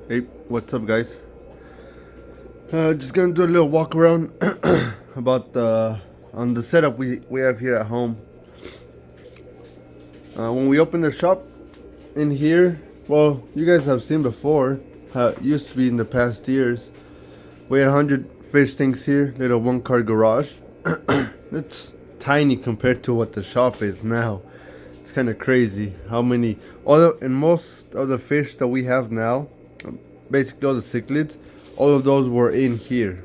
Hey, what's up, guys? Just gonna do a little walk around about on the setup we have here at home. When we opened the shop in here, well, you guys have seen before how it used to be in the past years. We had 100 fish tanks here, little one-car garage. It's tiny compared to what the shop is now. It's kind of crazy how many. And most of the fish that we have now, basically all the cichlids, all of those were in here.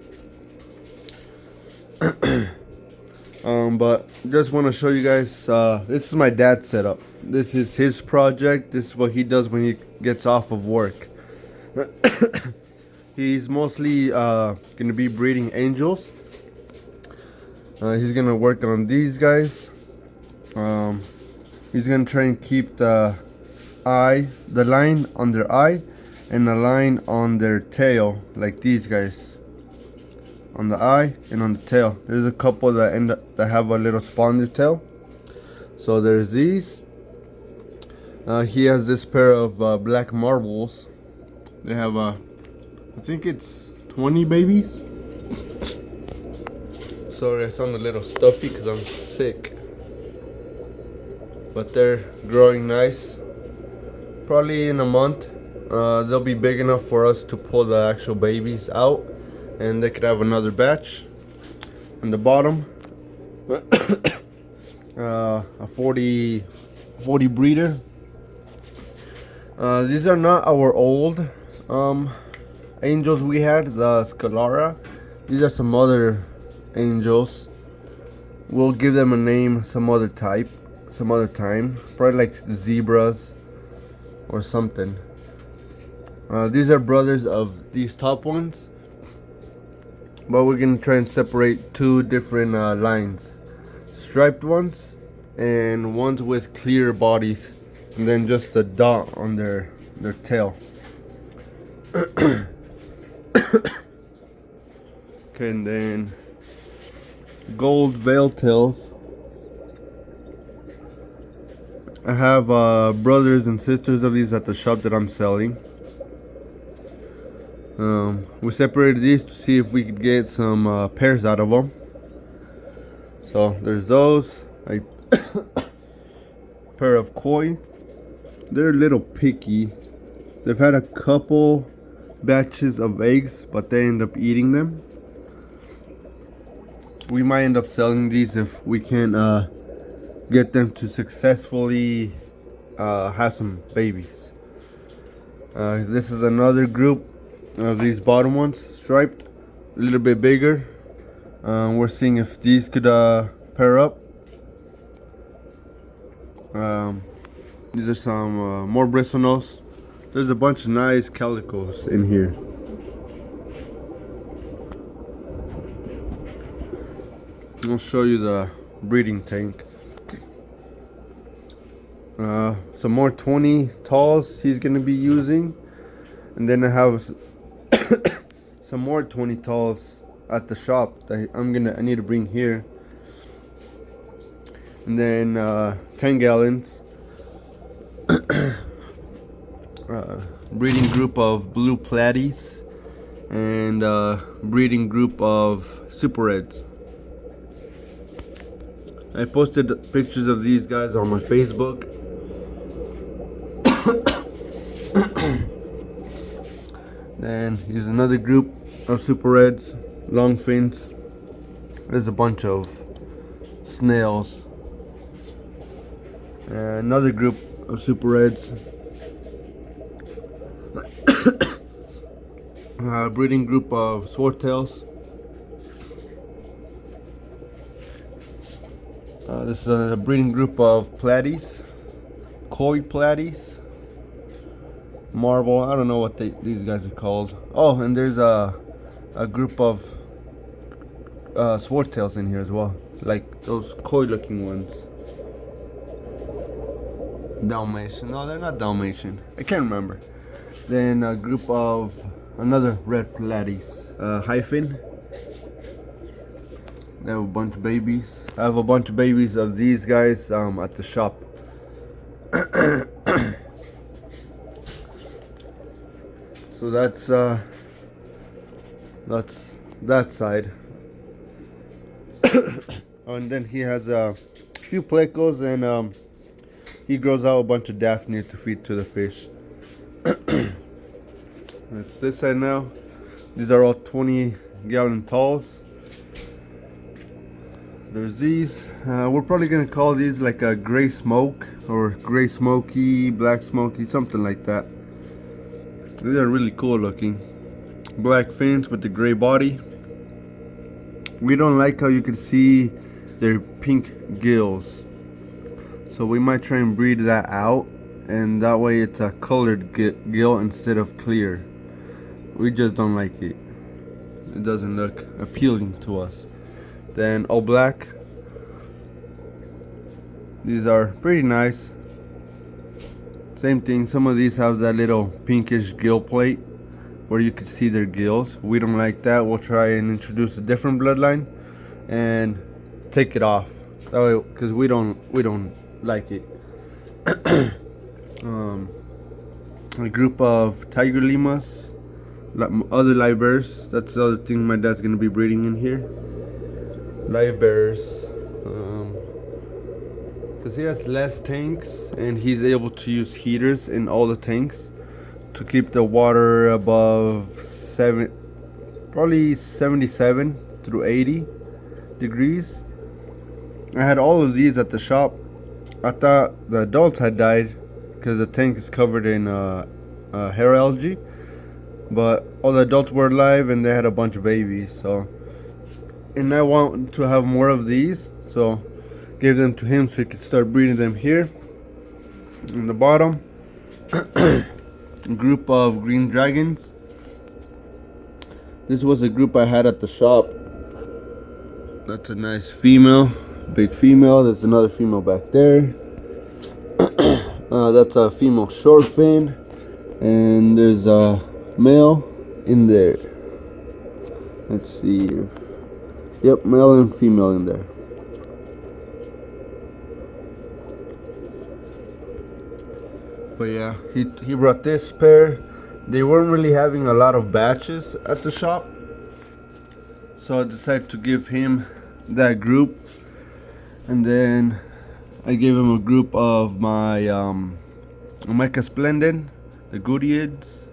But just want to show you guys. This is my dad's setup. This is his project. This is what he does when he gets off of work. He's mostly gonna be breeding angels. He's gonna work on these guys. He's gonna try and keep the line on their eye, and the line on their tail, like these guys. On the eye and on the tail. There's a couple that have a little spawner tail. So there's these. He has this pair of black marbles. They have I think it's 20 babies. Sorry, I sound a little stuffy because I'm sick. But they're growing nice. Probably in a month, they'll be big enough for us to pull the actual babies out, and they could have another batch. On the bottom, a 40 breeder. These are not our old angels we had, the Scalara. These are some other angels. We'll give them a name some other time. Probably like the zebras or something. These are brothers of these top ones, but we're gonna try and separate two different lines: striped ones and ones with clear bodies, and then just a dot on their tail. Okay, and then gold veil tails. I have brothers and sisters of these at the shop that I'm selling. We separated these to see if we could get some pairs out of them. So there's those. A pair of koi. They're a little picky. They've had a couple batches of eggs, but they end up eating them. We might end up selling these if we can get them to successfully have some babies. This is another group of these bottom ones, striped, a little bit bigger. We're seeing if these could pair up. These are some more bristlenose. There's a bunch of nice calicos in here. I'll show you the breeding tank. Some more 20 talls he's gonna be using, and then I have some more 20 talls at the shop that I need to bring here, and then 10 gallons. Breeding group of blue platies and breeding group of super reds. I posted pictures of these guys on my Facebook. Then here's another group of super reds, long fins. There's a bunch of snails. Another group of super reds. Breeding group of swordtails. This is a breeding group of platies, koi platies, marble. I don't know what these guys are called. Oh, and there's a group of swordtails in here as well, like those koi-looking ones. Dalmatian? No, they're not Dalmatian. I can't remember. Then a group of another red platies, hyphen. They have a bunch of babies. I have a bunch of babies of these guys at the shop. So that's that side. And then he has a few plecos, and he grows out a bunch of Daphne to feed to the fish. It's this side now. These are all 20-gallon talls. There's these. We're probably gonna call these like a gray smoke or gray smoky, black smoky, something like that. These are really cool looking. Black fins with the gray body. We don't like how you can see their pink gills, so we might try and breed that out, and that way it's a colored gill instead of clear. We just don't like it. It doesn't look appealing to us. Then all black. These are pretty nice. Same thing, some of these have that little pinkish gill plate where you can see their gills. We don't like that. We'll try and introduce a different bloodline and take it off. That way, because we don't like it. A group of tiger limas, other live bears. That's the other thing my dad's gonna be breeding in here. Live bears, because he has less tanks and he's able to use heaters in all the tanks to keep the water above probably 77 through 80 degrees. I had all of these at the shop. I thought the adults had died because the tank is covered in hair algae, but all the adults were alive and they had a bunch of babies. So, and I want to have more of these, so gave them to him so he could start breeding them here. In the bottom, a group of green dragons. This was a group I had at the shop. That's a nice female, big female. There's another female back there. That's a female short fin, and there's a male in there. Let's see if, yep, male and female in there. But yeah, he brought this pair. They weren't really having a lot of batches at the shop, so I decided to give him that group, and then I gave him a group of my Omega Splendid, the Goodeids.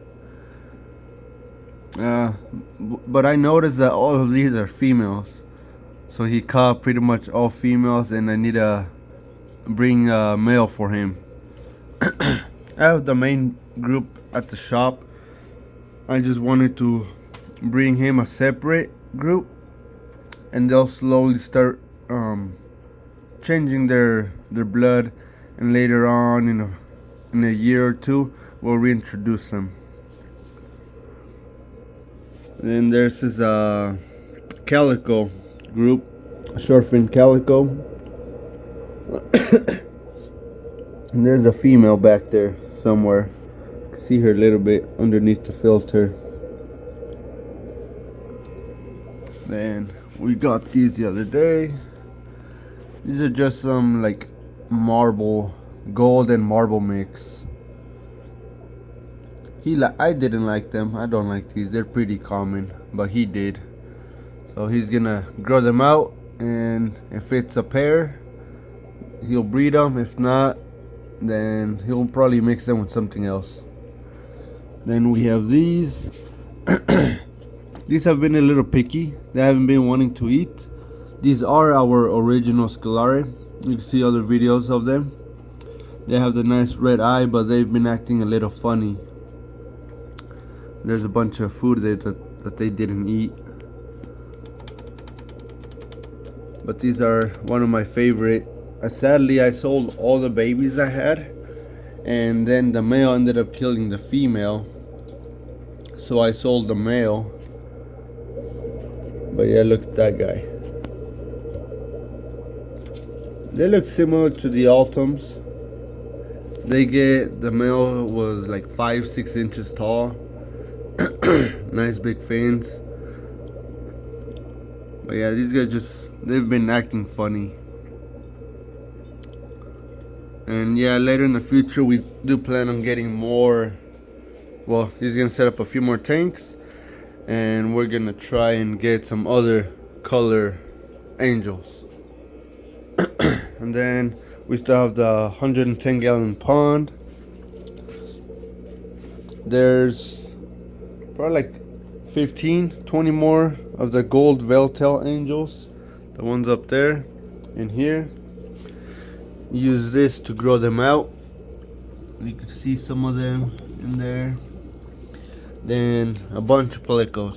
But I noticed that all of these are females, so he caught pretty much all females, and I need to bring a male for him. I have the main group at the shop. I just wanted to bring him a separate group, and they'll slowly start changing their blood, and later on in a year or two we'll reintroduce them. Then there's this calico group, short fin calico. And there's a female back there somewhere. You can see her a little bit underneath the filter. Then we got these the other day. These are just some like gold and marble mix. I didn't like them. I don't like these. They're pretty common, but he did. So he's gonna grow them out, and if it's a pair, he'll breed them. If not, then he'll probably mix them with something else. Then we have these. These have been a little picky. They haven't been wanting to eat. These are our original Scalari. You can see other videos of them. They have the nice red eye, but they've been acting a little funny. There's a bunch of food that they didn't eat. But these are one of my favorite. Sadly, I sold all the babies I had, and then the male ended up killing the female, so I sold the male. But yeah, look at that guy. They look similar to the Altums. The male was like 5-6 inches tall. Nice big fins. But yeah, these guys they've been acting funny. And yeah, later in the future we do plan on getting more well, he's gonna set up a few more tanks, and we're gonna try and get some other color angels. And then we still have the 110 gallon pond. There's probably like 15-20 more of the gold veiltail angels, the ones up there in here. Use this to grow them out. You can see some of them in there. Then a bunch of palicos.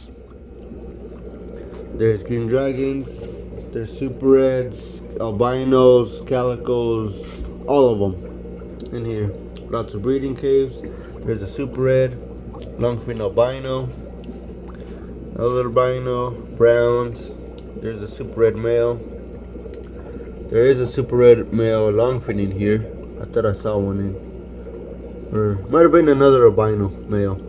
There's green dragons, there's super reds, albinos, calicos, all of them in here. Lots of breeding caves. There's a super red, longfin albino, a little albino, browns. There's a super red male. There is a super red male longfin in here. I thought I saw one in. Or might have been another albino male.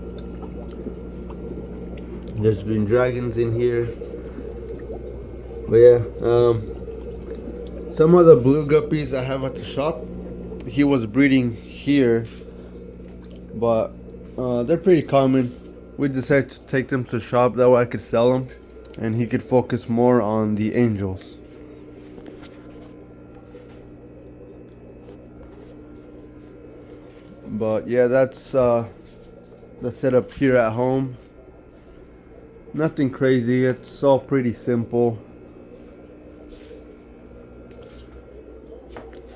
There's green dragons in here. But yeah, some of the blue guppies I have at the shop, he was breeding here, but they're pretty common. We decided to take them to the shop, that way I could sell them and he could focus more on the angels. But yeah, that's the setup here at home. Nothing crazy, it's all pretty simple.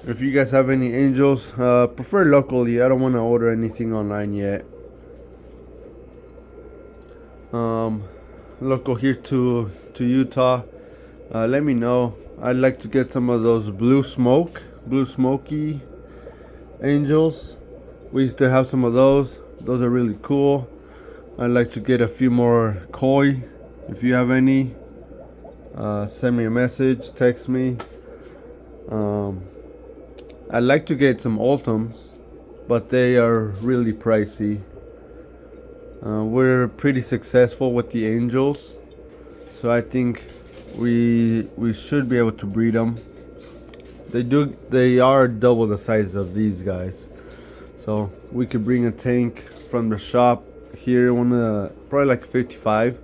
If you guys have any angels, prefer locally. I don't want to order anything online yet. Local here to Utah, let me know. I'd like to get some of those blue smoky angels. We used to have some of those. Those are really cool. I'd like to get a few more koi. If you have any, send me a message, text me. I'd like to get some ultims, but they are really pricey. We're pretty successful with the angels, so I think we should be able to breed them. They are double the size of these guys, so we could bring a tank from the shop here, probably like 55,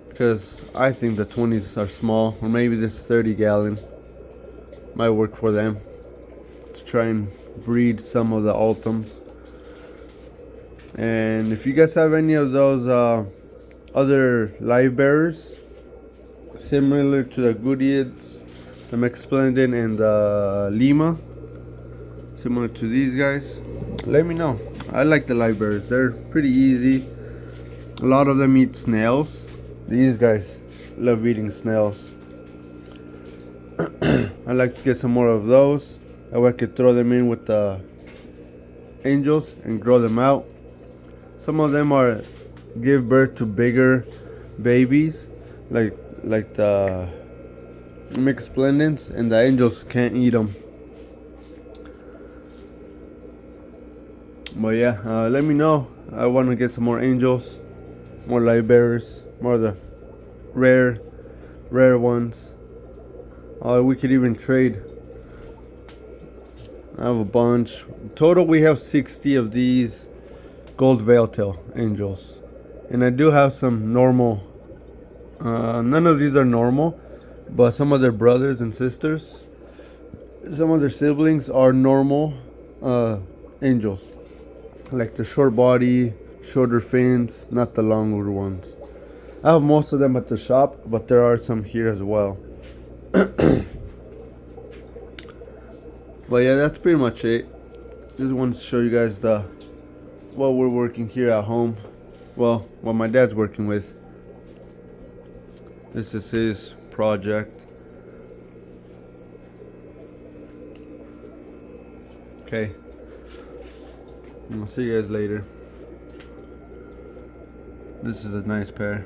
because I think the 20s are small, or maybe this 30 gallon might work for them to try and breed some of the ultims. And if you guys have any of those other live bearers similar to the Goodeids, the Mexsplendid, and the Lima, similar to these guys, let me know. I like the live bearers, they're pretty easy. A lot of them eat snails. These guys love eating snails. I like to get some more of those. That way I could throw them in with the angels and grow them out. Some of them give birth to bigger babies, like the Mexsplendids, and the angels can't eat them. But yeah, let me know. I want to get some more angels, more light bearers, more of the rare ones. We could even trade. I have a bunch. Total, we have 60 of these gold veiltail angels, and I do have some normal. None of these are normal, but some of their brothers and sisters, some of their siblings are normal angels, like the short body, shorter fins, not the longer ones. I have most of them at the shop, but there are some here as well. But yeah, that's pretty much it. Just wanted to show you guys what we're working here at home. Well, what my dad's working with. This is his project. Okay. I'll see you guys later. This is a nice pair.